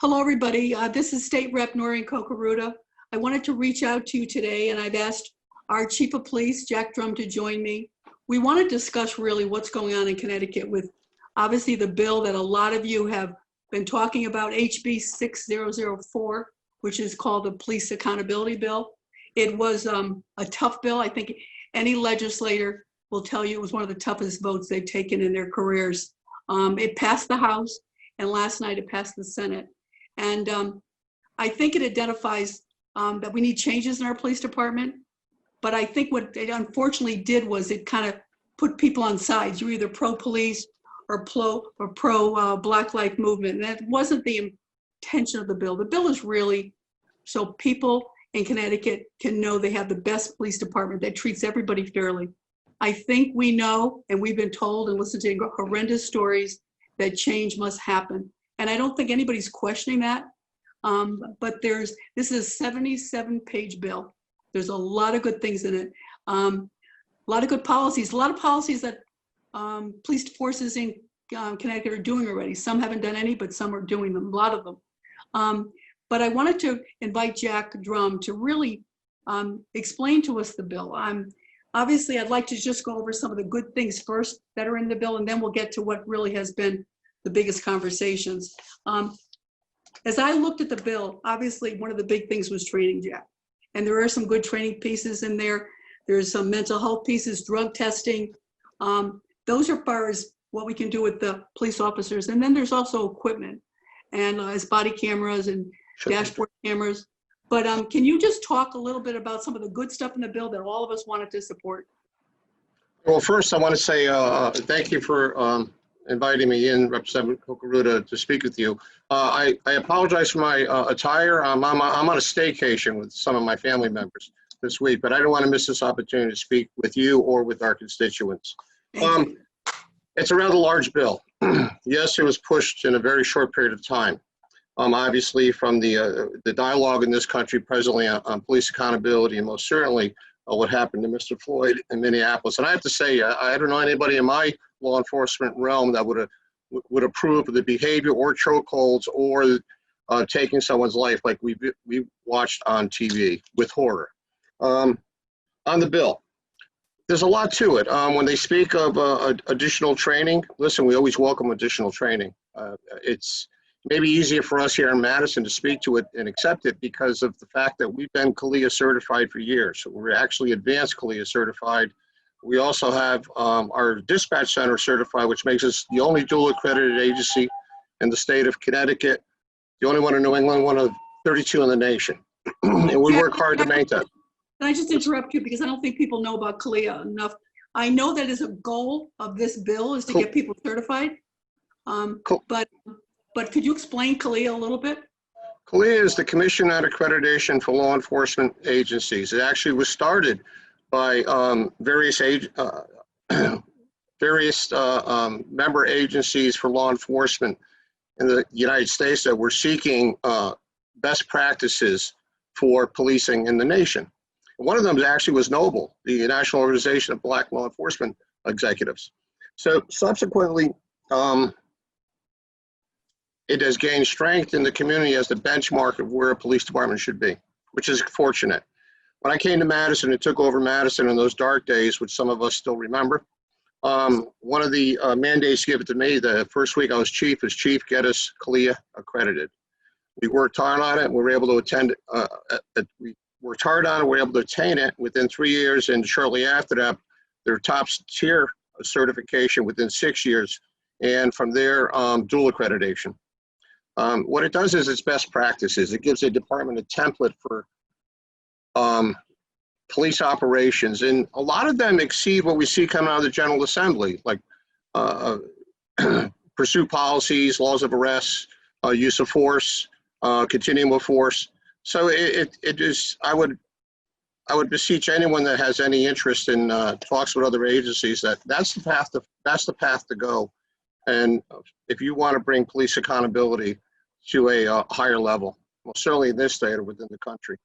Hello, everybody. This is State Rep Noreen Kokoruda. I wanted to reach out to you today, and I've asked our Chief of Police, Jack Drumm, to join me. We want to discuss really what's going on in Connecticut with obviously the bill that a lot of you have been talking about, HB 6004, which is called the Police Accountability Bill. It was a tough bill. I think any legislator will tell you it was one of the toughest votes they've taken in their careers. It passed the House, and last night it passed the Senate. And I think it identifies that we need changes in our police department. But I think what it unfortunately did was it kind of put people on sides. You're either pro-police or pro Black Lives Movement. And that wasn't the intention of the bill. The bill is really so people in Connecticut can know they have the best police department that treats everybody fairly. I think we know, and we've been told and listened to horrendous stories, that change must happen. And I don't think anybody's questioning that. But this is a 77-page bill. There's a lot of good things in it. A lot of good policies, a lot of policies that police forces in Connecticut are doing already. Some haven't done any, but some are doing them, a lot of them. But I wanted to invite Jack Drumm to really explain to us the bill. Obviously, I'd like to just go over some of the good things first that are in the bill, and then we'll get to what really has been the biggest conversations. As I looked at the bill, obviously one of the big things was training, Jack. And there are some good training pieces in there. There's some mental health pieces, drug testing. Those are far as what we can do with the police officers. And then there's also equipment and as body cameras and dashboard cameras. But can you just talk a little bit about some of the good stuff in the bill that all of us wanted to support? Well, first I want to say thank you for inviting me in, Representative Kokoruda, to speak with you. I apologize for my attire. I'm on a staycation with some of my family members this week, but I don't want to miss this opportunity to speak with you or with our constituents. It's a rather large bill. Yes, it was pushed in a very short period of time. Obviously, from the dialogue in this country presently on police accountability, and most certainly what happened to Mr. Floyd in Minneapolis. And I have to say, I don't know anybody in my law enforcement realm that would approve of the behavior or chokeholds or taking someone's life like we watched on TV with horror. On the bill, there's a lot to it. When they speak of additional training, listen, we always welcome additional training. It's maybe easier for us here in Madison to speak to it and accept it because of the fact that we've been CALEA certified for years. So we're actually advanced CALEA certified. We also have our dispatch center certified, which makes us the only dual accredited agency in the state of Connecticut, the only one in New England, one of 32 in the nation. And we work hard to make that. Can I just interrupt you because I don't think people know about CALEA enough. I know that is a goal of this bill is to get people certified. But could you explain CALEA a little bit? CALEA is the Commission on Accreditation for Law Enforcement Agencies. It actually was started by various member agencies for law enforcement in the United States that were seeking best practices for policing in the nation. One of them actually was NOBLE, the National Organization of Black Law Enforcement Executives. So subsequently, it has gained strength in the community as the benchmark of where a police department should be, which is fortunate. When I came to Madison and took over Madison in those dark days, which some of us still remember, one of the mandates given to me the first week I was chief, get us CALEA accredited. We worked hard on it, and we were able to attain it within 3 years, and shortly after that, their top tier certification within 6 years, and from there, dual accreditation. What it does is it's best practices. It gives a department a template for police operations, and a lot of them exceed what we see coming out of the General Assembly, like pursuit policies, laws of arrest, use of force, continuum of force. So it is. I would beseech anyone that has any interest in talks with other agencies that's the path to go. And if you want to bring police accountability to a higher level, well, certainly in this state or within the country.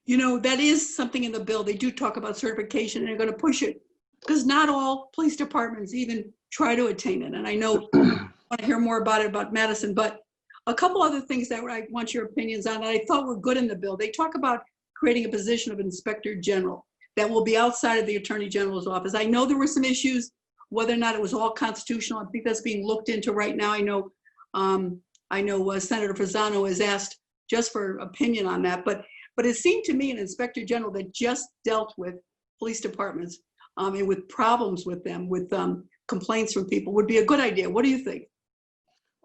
You know, that is something in the bill. They do talk about certification and they're going to push it because not all police departments even try to attain it. And I know I want to hear more about it, about Madison, but A couple other things that I want your opinions on that I thought were good in the bill. They talk about creating a position of Inspector General that will be outside of the Attorney General's office. I know there were some issues, whether or not it was all constitutional. I think that's being looked into right now. I know Senator Fasano has asked just for opinion on that, but it seemed to me an Inspector General that just dealt with police departments and with problems with them, with complaints from people would be a good idea. What do you think?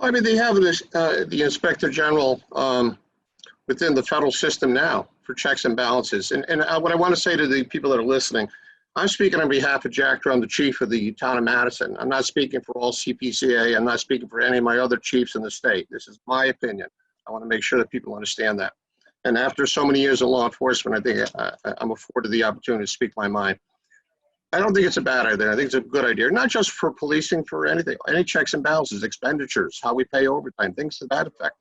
I mean, they have this, the Inspector General within the federal system now for checks and balances. And what I want to say to the people that are listening, I'm speaking on behalf of Jack Drumm, the chief of the town of Madison. I'm not speaking for all CPCA. I'm not speaking for any of my other chiefs in the state. This is my opinion. I want to make sure that people understand that. And after so many years in law enforcement, I think I'm afforded the opportunity to speak my mind. I don't think it's a bad idea. I think it's a good idea, not just for policing, for anything, any checks and balances, expenditures, how we pay overtime, things to that effect.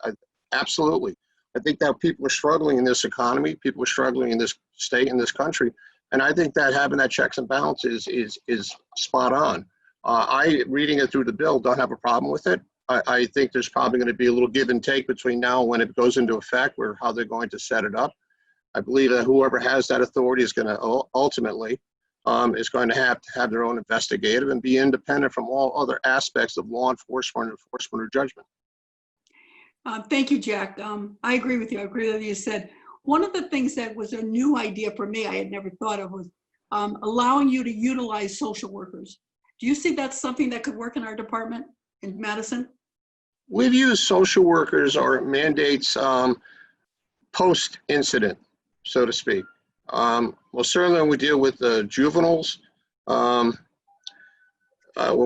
Absolutely. I think that people are struggling in this economy, people are struggling in this state, in this country, and I think that having that checks and balances is spot on. Reading it through the bill, don't have a problem with it. I think there's probably going to be a little give and take between now and when it goes into effect, or how they're going to set it up. I believe that whoever has that authority is going to ultimately is going to have their own investigative and be independent from all other aspects of law enforcement or judgment. Thank you, Jack. I agree with you. I agree with what you said. One of the things that was a new idea for me, I had never thought of, was allowing you to utilize social workers. Do you see that's something that could work in our department in Madison? We've used social workers or mandates post-incident, so to speak. Well, certainly when we deal with juveniles, when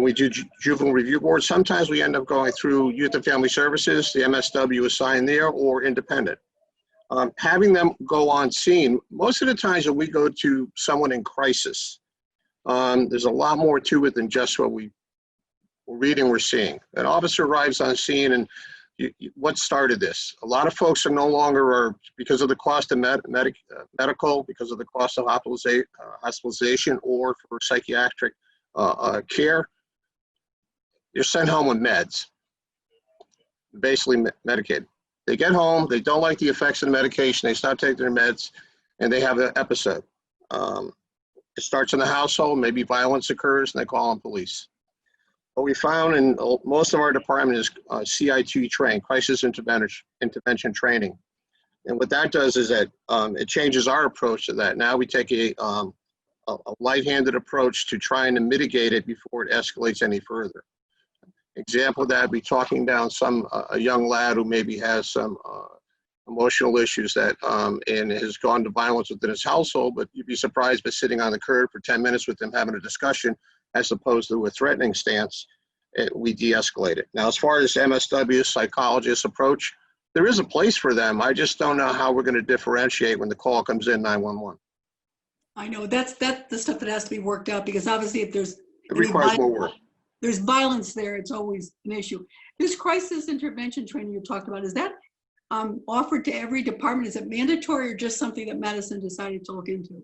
we do juvenile review boards, sometimes we end up going through Youth and Family Services, the MSW assigned there, or independent. Having them go on scene, most of the times when we go to someone in crisis, there's a lot more to it than just what we're reading, we're seeing. An officer arrives on scene, and what started this? A lot of folks are no longer, because of the cost of medical, because of the cost of hospitalization, or for psychiatric care, you're sent home with meds, basically medicated. They get home, they don't like the effects of the medication, they start taking their meds, and they have an episode. It starts in the household, maybe violence occurs, and they call on police. What we found in most of our department is CIT trained, crisis intervention training. And what that does is that it changes our approach to that. Now we take a light-handed approach to trying to mitigate it before it escalates any further. Example of that would be talking down a young lad who maybe has some emotional issues that and has gone to violence within his household, but you'd be surprised by sitting on the curb for 10 minutes with him having a discussion, as opposed to a threatening stance, we de-escalate it. Now, as far as MSW psychologists approach, there is a place for them. I just don't know how we're going to differentiate when the call comes in 911. I know that's the stuff that has to be worked out, because obviously if there's it requires more work. There's violence there, it's always an issue. This crisis intervention training you talked about, is that offered to every department? Is it mandatory, or just something that Madison decided to look into?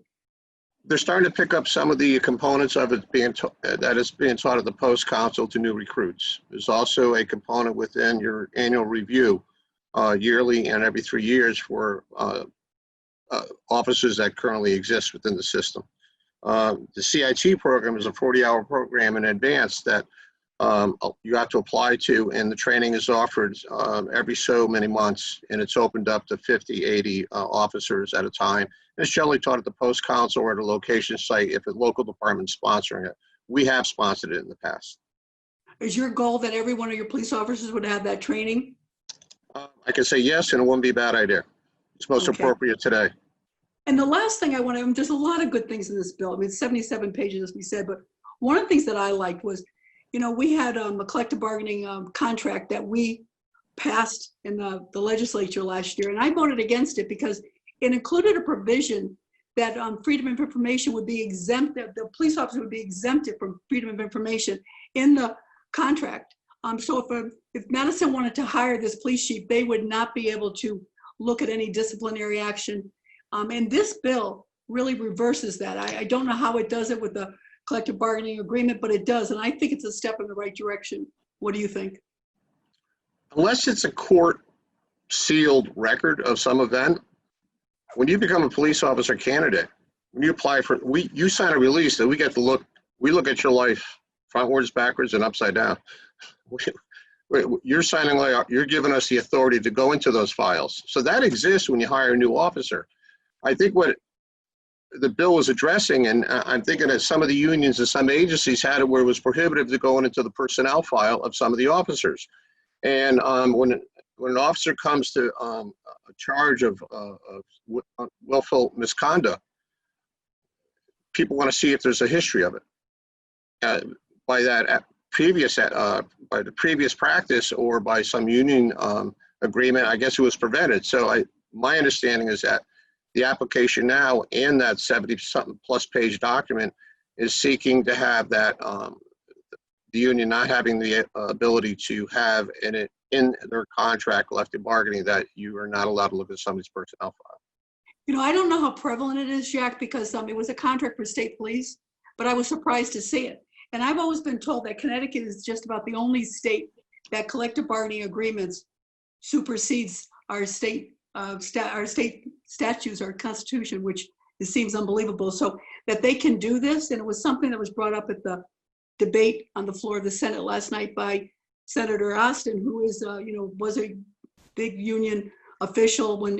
They're starting to pick up some of the components of it that is being taught at the post council to new recruits. There's also a component within your annual review, yearly and every 3 years, for officers that currently exist within the system. The CIT program is a 40-hour program in advance that you have to apply to, and the training is offered every so many months, and it's opened up to 50, 80 officers at a time. And it's generally taught at the post council or at a location site if a local department's sponsoring it. We have sponsored it in the past. Is your goal that every one of your police officers would have that training? I can say yes, and it wouldn't be a bad idea. It's most appropriate today. And the last thing I want to, there's a lot of good things in this bill. I mean, it's 77 pages, as we said, but one of the things that I liked was, we had a collective bargaining contract that we passed in the legislature last year, and I voted against it because it included a provision that freedom of information would be exempt, the police officer would be exempted from freedom of information in the contract. So if Madison wanted to hire this police chief, they would not be able to look at any disciplinary action. And this bill really reverses that. I don't know how it does it with the collective bargaining agreement, but it does. And I think it's a step in the right direction. What do you think? Unless it's a court sealed record of some event. When you become a police officer candidate, when you apply for, you sign a release that we look at your life frontwards, backwards, and upside down. You're signing, you're giving us the authority to go into those files. So that exists when you hire a new officer. I think what the bill was addressing, and I'm thinking that some of the unions and some agencies had it where it was prohibitive to go into the personnel file of some of the officers. And when an officer comes to a charge of willful misconduct, people want to see if there's a history of it. By the previous practice or by some union agreement, I guess it was prevented. So my understanding is that the application now in that 70-something plus page document is seeking to have that the union not having the ability to have in their contract collective bargaining that you are not allowed to look at somebody's personnel file. You know, I don't know how prevalent it is, Jack, because it was a contract for state police, but I was surprised to see it. And I've always been told that Connecticut is just about the only state that collective bargaining agreements supersedes our state statutes, our constitution, which it seems unbelievable. So that they can do this, and it was something that was brought up at the debate on the floor of the Senate last night by Senator Austin, who is, was a big union official when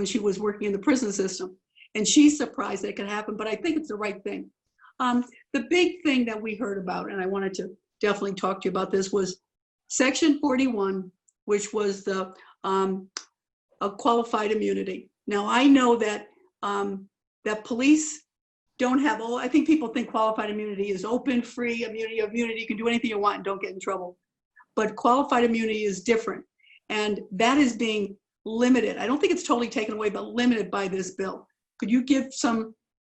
she was working in the prison system, and she's surprised that it can happen. But I think it's the right thing. The big thing that we heard about, and I wanted to definitely talk to you about this, was Section 41, which was the qualified immunity. Now I know that that police don't have all. I think people think qualified immunity is open, free immunity. Immunity, you can do anything you want and don't get in trouble. But qualified immunity is different, and that is being limited. I don't think it's totally taken away, but limited by this bill. Could you give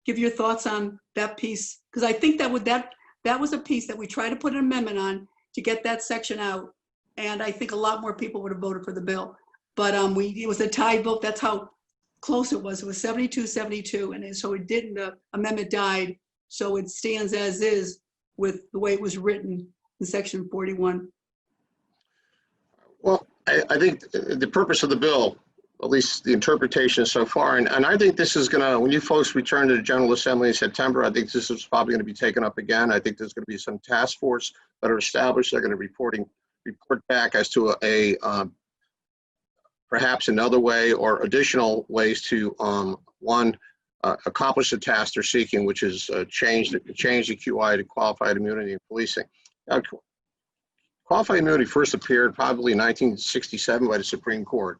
your thoughts on that piece? Because I think that was a piece that we tried to put an amendment on to get that section out, and I think a lot more people would have voted for the bill. But it was a tie vote. That's how close it was. It was 72-72, and so it didn't. The amendment died, so it stands as is with the way it was written in Section 41. Well, I think the purpose of the bill, at least the interpretation so far, and I think this is going to, when you folks return to the General Assembly in September, I think this is probably going to be taken up again. I think there's going to be some task force that are established. They're going to report back as to perhaps another way or additional ways to, accomplish the task they're seeking, which is change the QI to qualified immunity in policing. Qualified immunity first appeared probably in 1967 by the Supreme Court.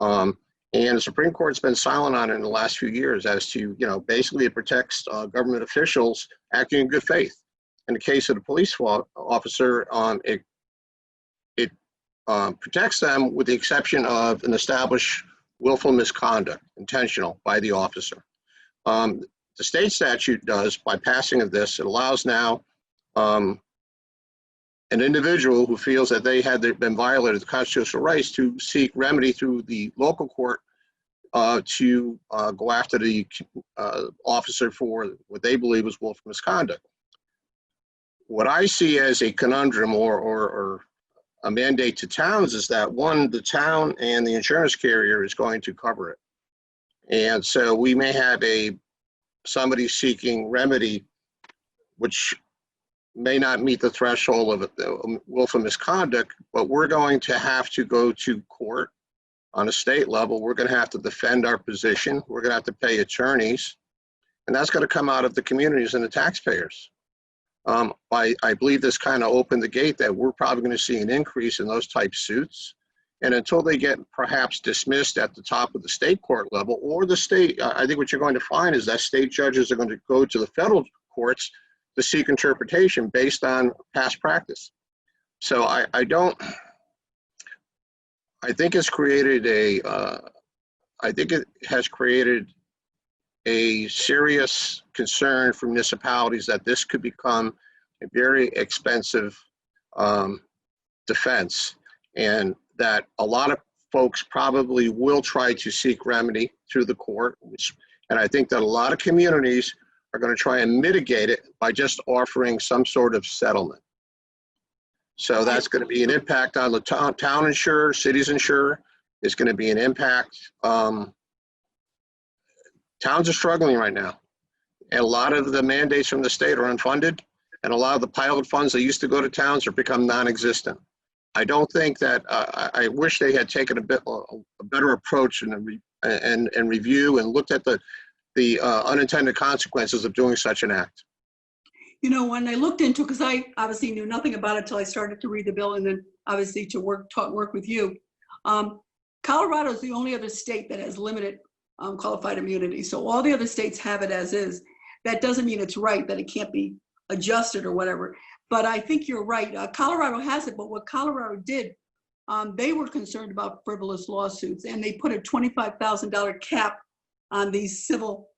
And the Supreme Court's been silent on it in the last few years as to, basically it protects government officials acting in good faith. In the case of the police officer, it protects them with the exception of an established willful misconduct, intentional by the officer. The state statute does, by passing of this, it allows now an individual who feels that they had been violated the constitutional rights to seek remedy through the local court to go after the officer for what they believe was willful misconduct. What I see as a conundrum or a mandate to towns is that, one, the town and the insurance carrier is going to cover it. And so we may have somebody seeking remedy, which may not meet the threshold of willful misconduct, but we're going to have to go to court on a state level. We're going to have to defend our position. We're going to have to pay attorneys, and that's going to come out of the communities and the taxpayers. I believe this kind of opened the gate that we're probably going to see an increase in those type suits. And until they get perhaps dismissed at the top of the state court level or the state, I think what you're going to find is that state judges are going to go to the federal courts to seek interpretation based on past practice. So I think it's created it has created a serious concern for municipalities that this could become a very expensive defense, and that a lot of folks probably will try to seek remedy through the court. And I think that a lot of communities are going to try and mitigate it by just offering some sort of settlement. So that's going to be an impact on the town insurer, cities insurer, is going to be an impact. Towns are struggling right now. And a lot of the mandates from the state are unfunded, and a lot of the pilot funds that used to go to towns are become non-existent. I don't think that, I wish they had taken a better approach and review and looked at the unintended consequences of doing such an act. You know, when I looked into, because I obviously knew nothing about it until I started to read the bill, and then obviously to work with you. Colorado is the only other state that has limited qualified immunity. So all the other states have it as is. That doesn't mean it's right, that it can't be adjusted or whatever. But I think you're right. Colorado has it, but what Colorado did, they were concerned about frivolous lawsuits, and they put a $25,000 cap on these civil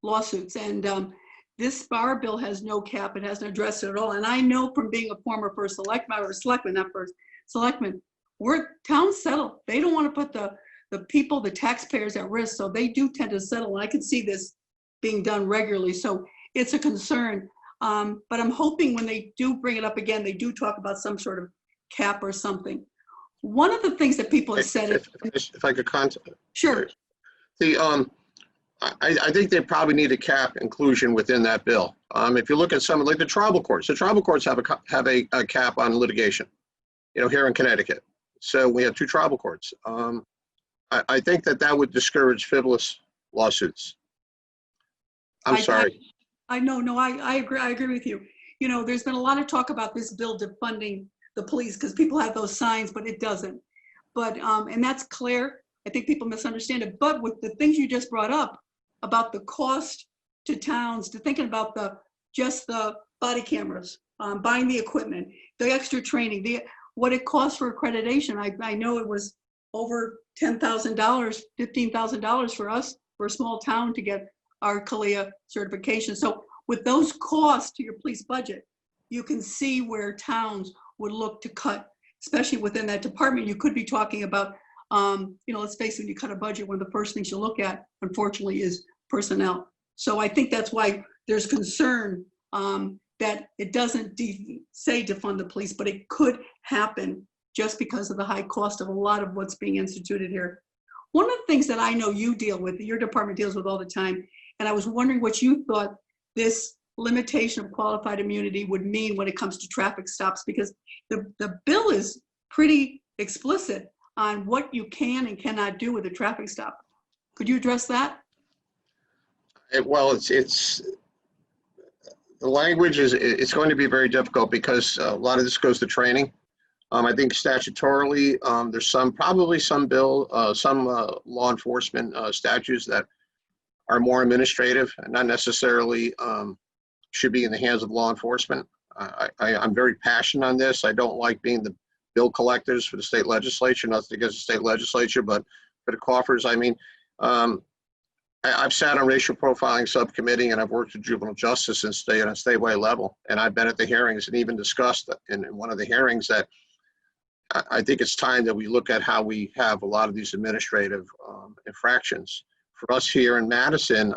lawsuits. And this bar bill has no cap. It hasn't addressed it at all. And I know from being a former first selectman, or selectman, not first selectman, where towns settle. They don't want to put the people, the taxpayers at risk. So they do tend to settle. And I can see this being done regularly. So it's a concern. But I'm hoping when they do bring it up again, they do talk about some sort of cap or something. One of the things that people have said— If I could comment. Sure. I think they probably need a cap inclusion within that bill. If you look at some, like the tribal courts have a cap on litigation, here in Connecticut. So we have 2 tribal courts. I think that would discourage frivolous lawsuits. I'm sorry. I agree with you. There's been a lot of talk about this bill defunding the police because people have those signs, but it doesn't. But, and that's clear. I think people misunderstand it. But with the things you just brought up about the cost to towns, to thinking about just the body cameras, buying the equipment, the extra training, what it costs for accreditation. I know it was over $10,000, $15,000 for us, for a small town, to get our CALEA certification. So with those costs to your police budget, you can see where towns would look to cut, especially within that department. You could be talking about, let's face it, when you cut a budget, one of the first things you look at, unfortunately, is personnel. So I think that's why there's concern that it doesn't say defund the police, but it could happen just because of the high cost of a lot of what's being instituted here. One of the things that I know you deal with, your department deals with all the time, and I was wondering what you thought this limitation of qualified immunity would mean when it comes to traffic stops, because the bill is pretty explicit on what you can and cannot do with a traffic stop. Could you address that? Well, it's the language it's going to be very difficult because a lot of this goes to training. I think statutorily, there's probably some law enforcement statutes that are more administrative and not necessarily should be in the hands of law enforcement. I'm very passionate on this. I don't like being the bill collectors for the state legislature, nothing against the state legislature, but for the coffers, I've sat on racial profiling subcommittee, and I've worked with juvenile justice on a statewide level. And I've been at the hearings and even discussed in one of the hearings that I think it's time that we look at how we have a lot of these administrative infractions. For us here in Madison,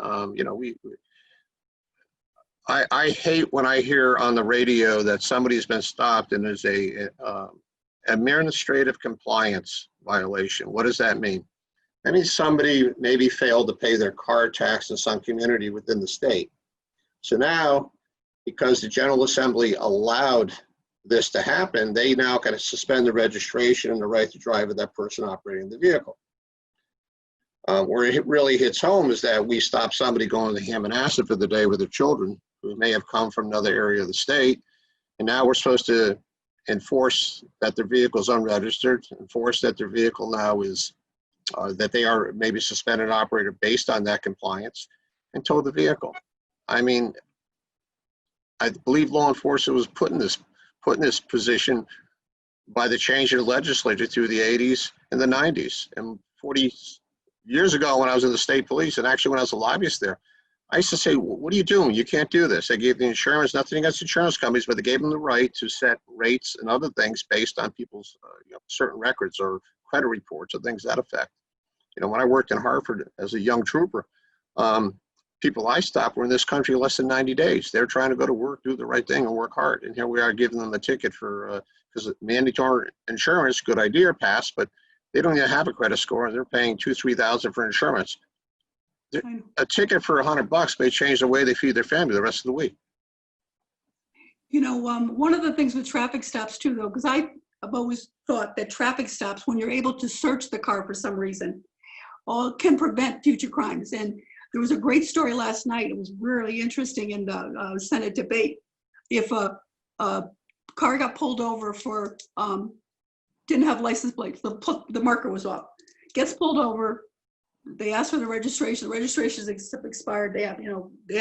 I hate when I hear on the radio that somebody's been stopped and there's a administrative compliance violation. What does that mean? That means somebody maybe failed to pay their car tax in some community within the state. So now, because the General Assembly allowed this to happen, they now got to suspend the registration and the right to drive of that person operating the vehicle. Where it really hits home is that we stop somebody going to Hammonasset for the day with their children who may have come from another area of the state, and now we're supposed to enforce that their vehicle is unregistered, enforce that their vehicle now is, that they are maybe suspended operator based on that compliance, and tow the vehicle. I believe law enforcement was put in this position by the change in the legislature through the 80s and the 90s. And 40 years ago when I was in the state police, and actually when I was a lobbyist there, I used to say, what are you doing? You can't do this. They gave the insurance, nothing against insurance companies, but they gave them the right to set rates and other things based on people's certain records or credit reports or things to that effect. When I worked in Hartford as a young trooper, people I stopped were in this country less than 90 days. They're trying to go to work, do the right thing, and work hard. And here we are giving them a ticket for, because mandatory insurance, good idea, passed, but They don't even have a credit score, and they're paying $2,000-3,000 for insurance. A ticket for $100 may change the way they feed their family the rest of the week. You know, one of the things with traffic stops too, though, because I've always thought that traffic stops, when you're able to search the car for some reason, can prevent future crimes. And there was a great story last night. It was really interesting in the Senate debate. If a car got pulled over for, didn't have license plates, the marker was off, gets pulled over, they ask for the registration is expired, they have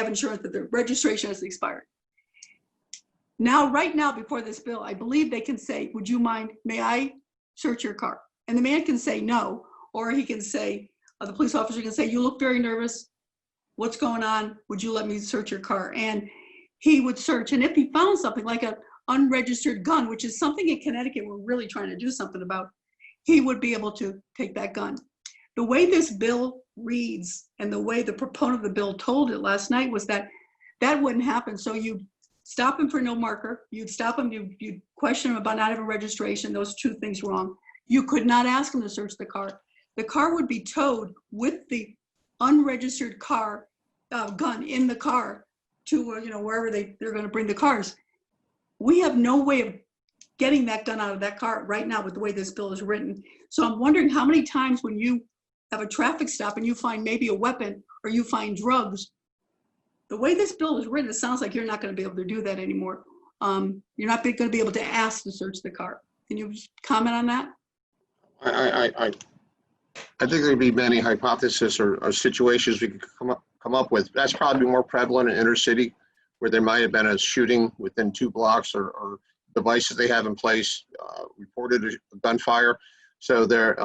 insurance, but the registration has expired. Now, right now, before this bill, I believe they can say, would you mind, may I search your car? And the man can say no, or he can say, the police officer can say, you look very nervous. What's going on? Would you let me search your car? And he would search. And if he found something like an unregistered gun, which is something in Connecticut we're really trying to do something about, he would be able to take that gun. The way this bill reads and the way the proponent of the bill told it last night was that that wouldn't happen. So you stop him for no marker. You'd stop him. You'd question him about not having registration. Those two things wrong. You could not ask him to search the car. The car would be towed with the unregistered car gun in the car to wherever they're going to bring the cars. We have no way of getting that gun out of that car right now with the way this bill is written. So I'm wondering how many times when you have a traffic stop and you find maybe a weapon or you find drugs, the way this bill is written, it sounds like you're not going to be able to do that anymore. You're not going to be able to ask to search the car. Can you comment on that? I think there'd be many hypotheses or situations we could come up with. That's probably more prevalent in inner city, where there might have been a shooting within 2 blocks or devices they have in place reported a gunfire. So they're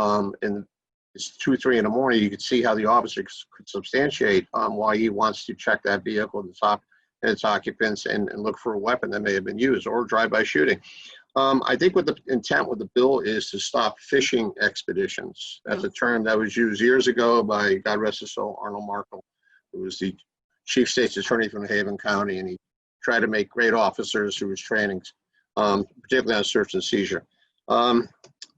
it's 2 or 3 in the morning. You could see how the officer could substantiate why he wants to check that vehicle and its occupants and look for a weapon that may have been used or drive-by shooting. I think what the intent with the bill is to stop fishing expeditions. That's a term that was used years ago by, God rest his soul, Arnold Markle, who was the chief state's attorney from Haven County, and he tried to make great officers through his trainings, particularly on search and seizure.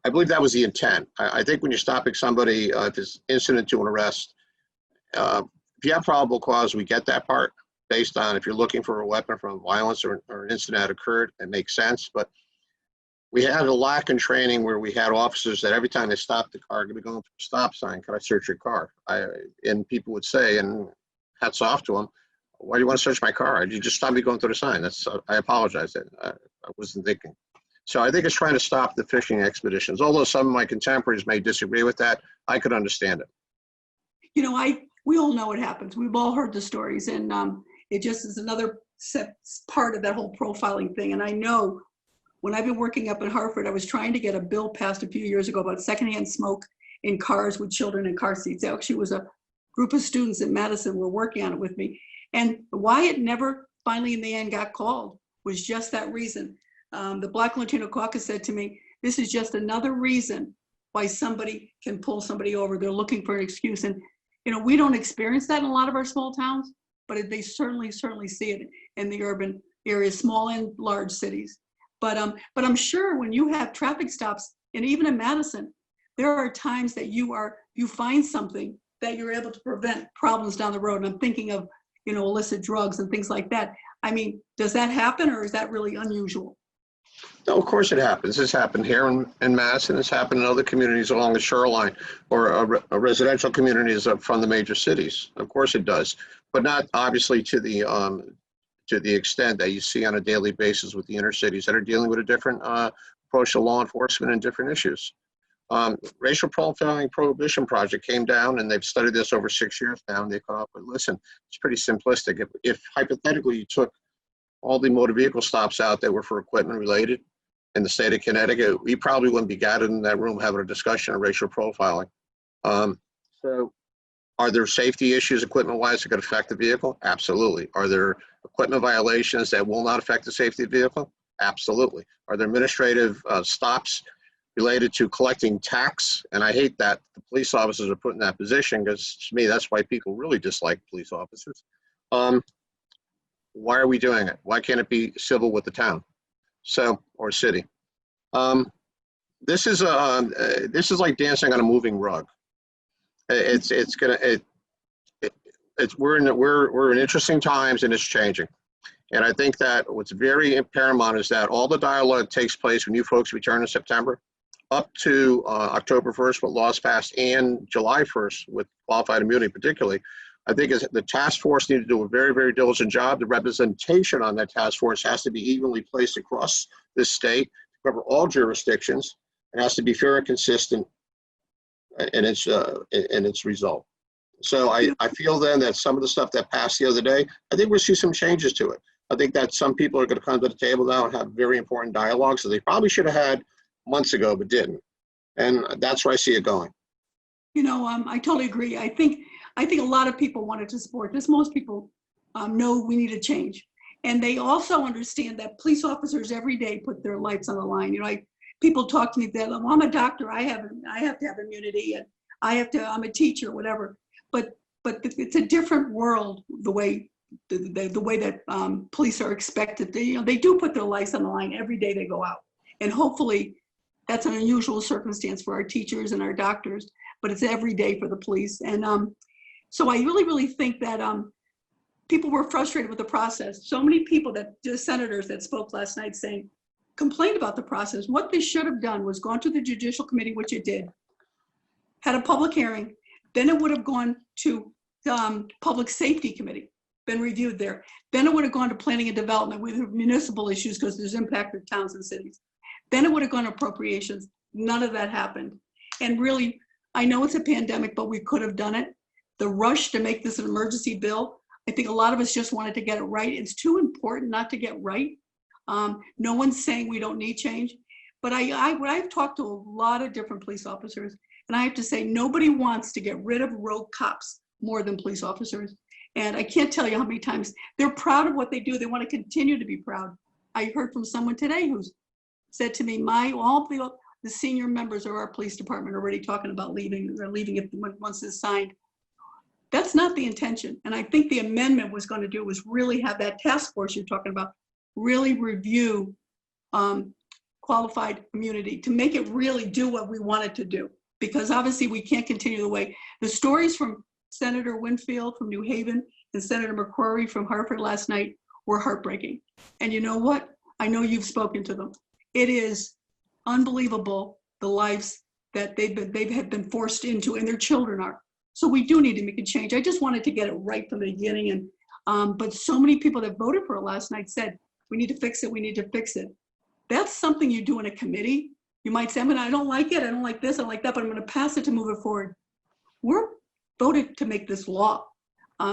I believe that was the intent. I think when you're stopping somebody, if it's incident to an arrest, if you have probable cause, we get that part based on if you're looking for a weapon from violence or an incident that occurred, it makes sense. But we had a lack in training where we had officers that every time they stopped the car, be going through a stop sign, can I search your car? And people would say, and hats off to them, why do you want to search my car? You just stop me going through the sign. I apologize. I wasn't thinking. So I think it's trying to stop the fishing expeditions. Although some of my contemporaries may disagree with that, I could understand it. You know, we all know what happens. We've all heard the stories, and it just is another part of that whole profiling thing. And I know when I've been working up in Hartford, I was trying to get a bill passed a few years ago about secondhand smoke in cars with children in car seats. It actually was a group of students in Madison were working on it with me. And why it never finally in the end got called was just that reason. The Black and Latino Caucus said to me, this is just another reason why somebody can pull somebody over. They're looking for an excuse. And, you know, we don't experience that in a lot of our small towns, but they certainly see it in the urban areas, small and large cities. But I'm sure when you have traffic stops, and even in Madison, there are times that you find something that you're able to prevent problems down the road. And I'm thinking of, you know, illicit drugs and things like that. I mean, does that happen, or is that really unusual? No, of course it happens. It's happened here in Madison. It's happened in other communities along the shoreline or residential communities from the major cities. Of course it does, but not obviously to the extent that you see on a daily basis with the inner cities that are dealing with a different approach to law enforcement and different issues. Racial Profiling Prohibition Project came down, and they've studied this over 6 years now, and they come up with, listen, it's pretty simplistic. If hypothetically you took all the motor vehicle stops out that were for equipment related in the state of Connecticut, we probably wouldn't be gathered in that room having a discussion on racial profiling. So are there safety issues equipment-wise that could affect the vehicle? Absolutely. Are there equipment violations that will not affect the safety of the vehicle? Absolutely. Are there administrative stops related to collecting tax? And I hate that the police officers are put in that position, because to me, that's why people really dislike police officers. Why are we doing it? Why can't it be civil with the town? Or city? this is like dancing on a moving rug. We're in interesting times, and it's changing. And I think that what's very paramount is that all the dialogue takes place when you folks return in September, up to October 1st with laws passed, and July 1st with qualified immunity particularly. I think the task force needs to do a very, very diligent job. The representation on that task force has to be evenly placed across this state to cover all jurisdictions. It has to be fair and consistent in its result. So I feel then that some of the stuff that passed the other day, I think we'll see some changes to it. I think that some people are going to come to the table now and have very important dialogues that they probably should have had months ago, but didn't. And that's where I see it going. You know, I totally agree. I think a lot of people wanted to support this. Most people know we need a change. And they also understand that police officers every day put their lives on the line. You know, people talk to me that, well, I'm a doctor, I have to have immunity, and I'm a teacher, whatever. But it's a different world, the way that police are expected to, they do put their lives on the line every day they go out. And hopefully that's an unusual circumstance for our teachers and our doctors, but it's every day for the police. And so I really, really think that people were frustrated with the process. So many people, the senators that spoke last night complained about the process. What they should have done was gone to the Judicial Committee, which it did, had a public hearing, then it would have gone to Public Safety Committee, been reviewed there. Then it would have gone to Planning and Development with municipal issues because there's impact of towns and cities. Then it would have gone to Appropriations. None of that happened. And really, I know it's a pandemic, but we could have done it. The rush to make this an emergency bill, I think a lot of us just wanted to get it right. It's too important not to get right. No one's saying we don't need change, but I've talked to a lot of different police officers, and I have to say nobody wants to get rid of rogue cops more than police officers. And I can't tell you how many times they're proud of what they do. They want to continue to be proud. I heard from someone today who said to me, all the senior members of our police department are already talking about leaving. They're leaving it once it's signed. That's not the intention. And I think the amendment was going to do was really have that task force you're talking about really review qualified immunity to make it really do what we want it to do. Because obviously we can't continue the way the stories from Senator Winfield from New Haven and Senator McCrory from Hartford last night were heartbreaking. And you know what? I know you've spoken to them. It is unbelievable the lives that they have been forced into, and their children are. So we do need to make a change. I just wanted to get it right from the beginning. And but so many people that voted for it last night said, we need to fix it, we need to fix it. That's something you do in a committee. You might say, I don't like it, I don't like this, I don't like that, but I'm gonna pass it to move it forward. We're voted to make this law.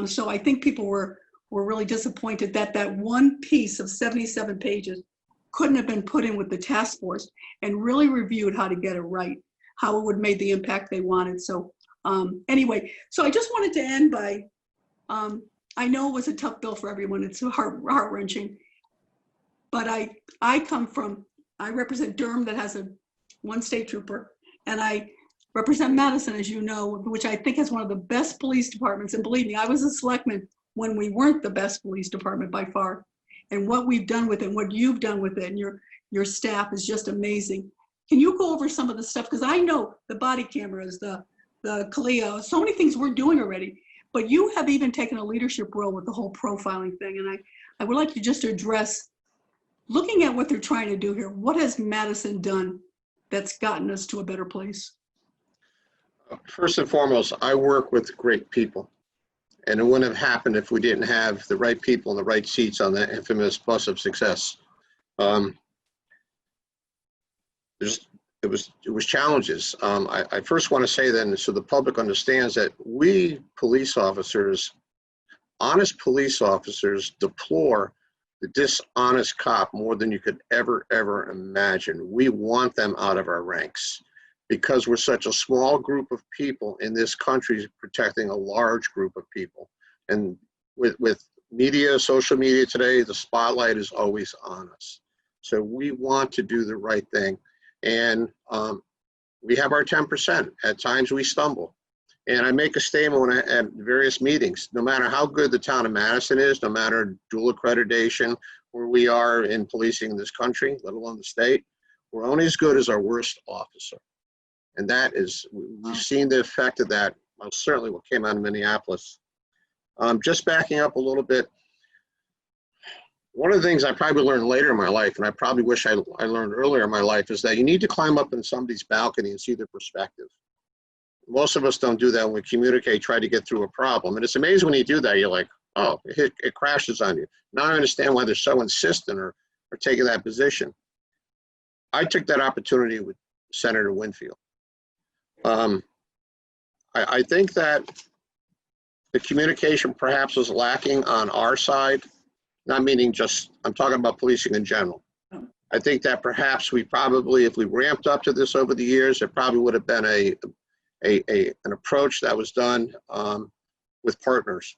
So I think people were really disappointed that that one piece of 77 pages couldn't have been put in with the task force and really reviewed how to get it right, how it would make the impact they wanted. So anyway, so I just wanted to end by, I know it was a tough bill for everyone. It's heart-wrenching, but I represent Drumm that has one state trooper, and I represent Madison, as you know, which I think has one of the best police departments. And believe me, I was a selectman when we weren't the best police department by far. And what we've done with it, and what you've done with it, and your staff is just amazing. Can you go over some of the stuff? Because I know the body cameras, the Calio, so many things we're doing already, but you have even taken a leadership role with the whole profiling thing. And I would like to just address, looking at what they're trying to do here, what has Madison done that's gotten us to a better place? First and foremost, I work with great people, and it wouldn't have happened if we didn't have the right people in the right seats on that infamous bus of success. It was challenges. I first want to say then, so the public understands that we police officers, honest police officers, deplore the dishonest cop more than you could ever imagine. We want them out of our ranks, because we're such a small group of people in this country protecting a large group of people. And with media, social media today, the spotlight is always on us. So we want to do the right thing. And we have our 10%. At times we stumble. And I make a statement at various meetings, no matter how good the town of Madison is, no matter dual accreditation, where we are in policing this country, let alone the state, We're only as good as our worst officer. And that is, we've seen the effect of that, most certainly what came out of Minneapolis. Just backing up a little bit, one of the things I probably learned later in my life, and I probably wish I learned earlier in my life, is that you need to climb up in somebody's balcony and see their perspective. Most of us don't do that when we communicate, try to get through a problem. And it's amazing when you do that, you're like, oh, it crashes on you. Now I understand why they're so insistent or taking that position. I took that opportunity with Senator Winfield. I think that the communication perhaps was lacking on our side, not meaning just, I'm talking about policing in general. I think that perhaps we probably, if we ramped up to this over the years, it probably would have been an approach that was done with partners.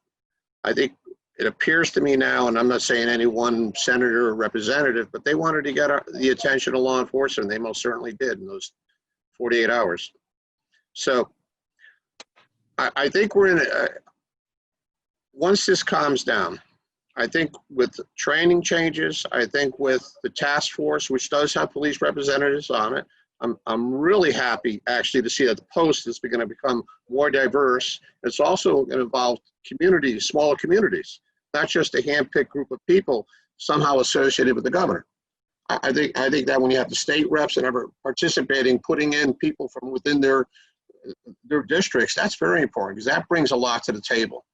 I think it appears to me now, and I'm not saying any one senator or representative, but they wanted to get the attention of law enforcement, and they most certainly did in those 48 hours. So I think we're in once this calms down, I think with training changes, I think with the task force, which does have police representatives on it, I'm really happy actually to see that the post is going to become more diverse. It's also going to involve communities, smaller communities, not just a hand-picked group of people somehow associated with the governor. I think that when you have the state reps and ever participating, putting in people from within their districts, that's very important because that brings a lot to the table.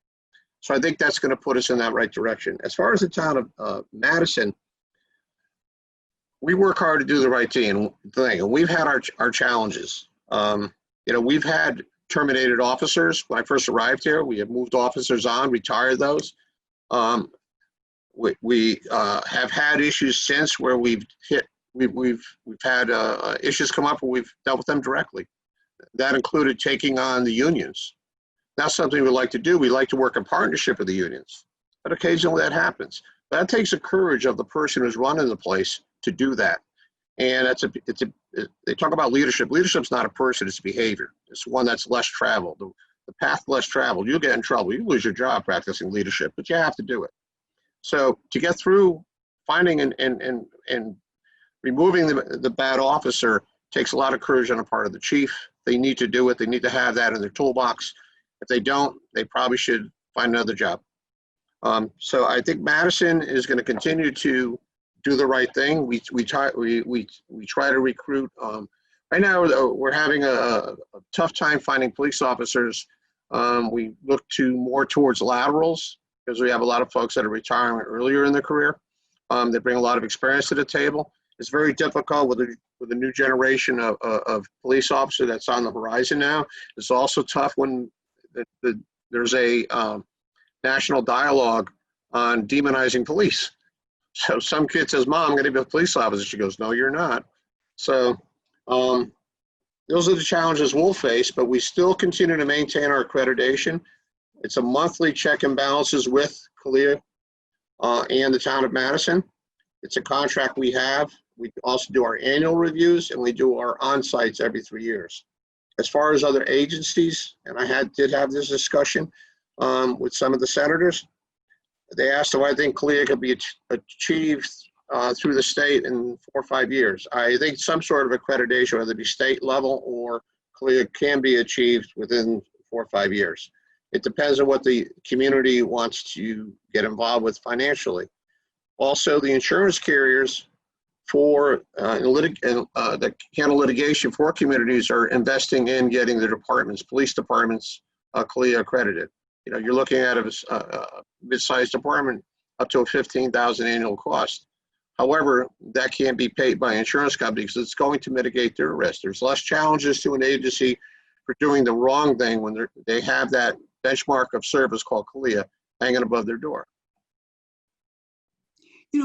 So I think that's going to put us in that right direction. As far as the town of Madison, we work hard to do the right thing, and we've had our challenges. We've had terminated officers. When I first arrived here, we have moved officers on, retired those. We have had issues since where we've had issues come up where we've dealt with them directly. That included taking on the unions. That's something we like to do. We like to work in partnership with the unions, but occasionally that happens. That takes the courage of the person who's running the place to do that. And they talk about leadership. Leadership's not a person, it's a behavior. It's one that's less traveled. The path less traveled, you'll get in trouble. You lose your job practicing leadership, but you have to do it. So to get through finding and removing the bad officer takes a lot of courage on the part of the chief. They need to do it. They need to have that in their toolbox. If they don't, they probably should find another job. So I think Madison is going to continue to do the right thing. We try to recruit. Right now, we're having a tough time finding police officers. We look more towards laterals because we have a lot of folks that are retiring earlier in their career. They bring a lot of experience to the table. It's very difficult with the new generation of police officer that's on the horizon now. It's also tough when there's a national dialogue on demonizing police. So some kid says, "Mom, I'm going to be a police officer." She goes, "No, you're not." So those are the challenges we'll face, but we still continue to maintain our accreditation. It's a monthly check and balances with CALEA and the town of Madison. It's a contract we have. We also do our annual reviews and we do our on-sites every 3 years. As far as other agencies, and I did have this discussion with some of the senators, they asked if I think CALEA could be achieved through the state in 4 or 5 years. I think some sort of accreditation, whether it be state level or CALEA, can be achieved within 4 or 5 years. It depends on what the community wants to get involved with financially. Also, the insurance carriers that handle litigation for communities are investing in getting the police departments, CALEA accredited. You're looking at a mid-sized department up to a $15,000 annual cost. However, that can't be paid by insurance companies because it's going to mitigate their risk. There's less challenges to an agency for doing the wrong thing when they have that benchmark of service called CALEA hanging above their door.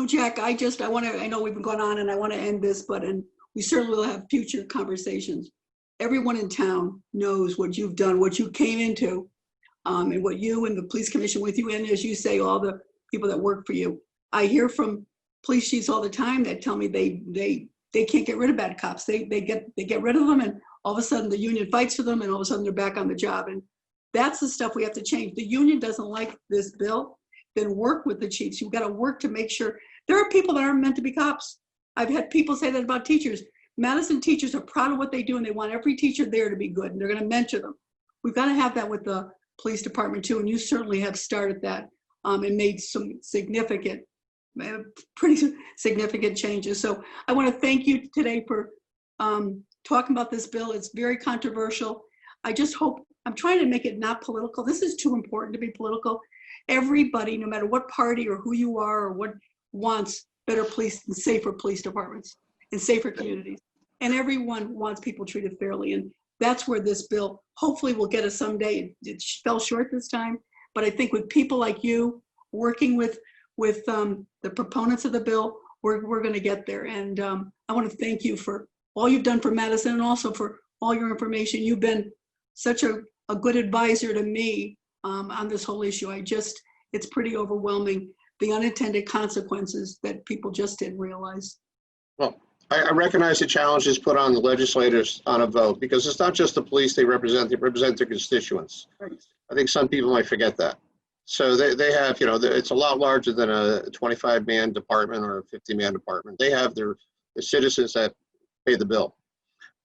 Jack, I know we've been going on and I want to end this, and we certainly will have future conversations. Everyone in town knows what you've done, what you came into, and what you and the police commission with you, and as you say, all the people that work for you. I hear from police chiefs all the time that tell me they can't get rid of bad cops. They get rid of them, and all of a sudden the union fights for them, and all of a sudden they're back on the job. And that's the stuff we have to change. The union doesn't like this bill. Then work with the chiefs. You've got to work to make sure. There are people that aren't meant to be cops. I've had people say that about teachers. Madison teachers are proud of what they do, and they want every teacher there to be good, and they're going to mentor them. We've got to have that with the police department too, and you certainly have started that and made some significant, pretty significant changes. So I want to thank you today for talking about this bill. It's very controversial. I just hope, I'm trying to make it not political. This is too important to be political. Everybody, no matter what party or who you are or what, wants better police and safer police departments and safer communities. And everyone wants people treated fairly. And that's where this bill hopefully will get us someday. It fell short this time, but I think with people like you working with the proponents of the bill, we're going to get there. And I want to thank you for all you've done for Madison and also for all your information. You've been such a good advisor to me on this whole issue. It's pretty overwhelming, the unintended consequences that people just didn't realize. Well, I recognize the challenges put on the legislators on a vote, because it's not just the police they represent their constituents. Right. I think some people might forget that. So they have, it's a lot larger than a 25-man department or a 50-man department. They have the citizens that pay the bill.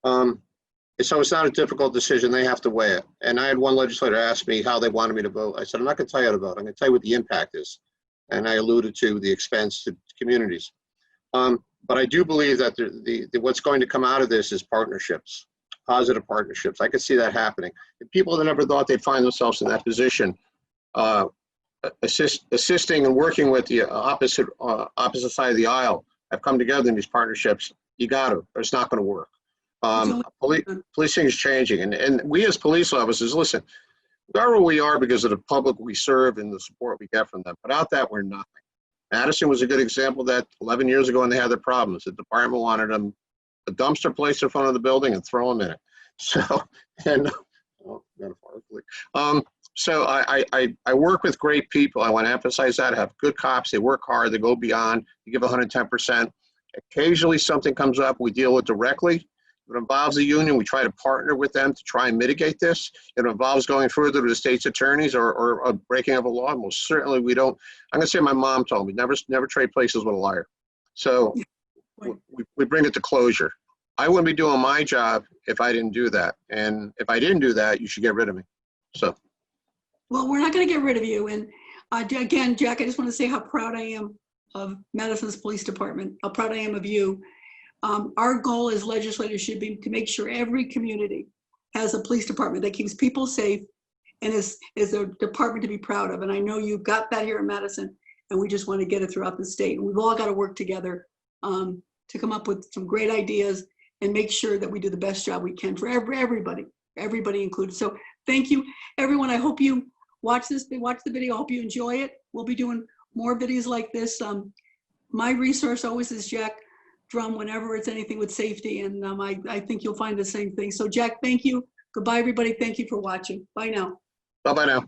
So it's not a difficult decision. They have to weigh it. And I had one legislator ask me how they wanted me to vote. I said, I'm not going to tell you how to vote. I'm going to tell you what the impact is. And I alluded to the expense to communities. But I do believe that what's going to come out of this is partnerships, positive partnerships. I could see that happening. The people that never thought they'd find themselves in that position, assisting and working with the opposite side of the aisle, have come together in these partnerships. You got to, or it's not going to work. Policing is changing, and we as police officers, listen, we are where we are because of the public we serve and the support we get from them. Without that, we're nothing. Madison was a good example of that 11 years ago when they had their problems. The department wanted them a dumpster placed in front of the building and throw them in it. So, and metaphorically. So I work with great people. I want to emphasize that. I have good cops. They work hard. They go beyond. They give 110%. Occasionally something comes up we deal with directly. If it involves the union, we try to partner with them to try and mitigate this. If it involves going further to the state's attorneys or a breaking of a law, most certainly we don't. I'm going to say my mom told me, never trade places with a liar. So we bring it to closure. I wouldn't be doing my job if I didn't do that. And if I didn't do that, you should get rid of me. So. Well, we're not going to get rid of you. And again, Jack, I just want to say how proud I am of Madison's police department, how proud I am of you. Our goal as legislators should be to make sure every community has a police department that keeps people safe and is a department to be proud of. And I know you've got that here in Madison, and we just want to get it throughout the state. And we've all got to work together to come up with some great ideas and make sure that we do the best job we can for everybody included. So thank you, everyone. I hope you watch the video. I hope you enjoy it. We'll be doing more videos like this. My resource always is Jack Drumm whenever it's anything with safety, and I think you'll find the same thing. So Jack, thank you. Goodbye, everybody. Thank you for watching. Bye now. Bye-bye now.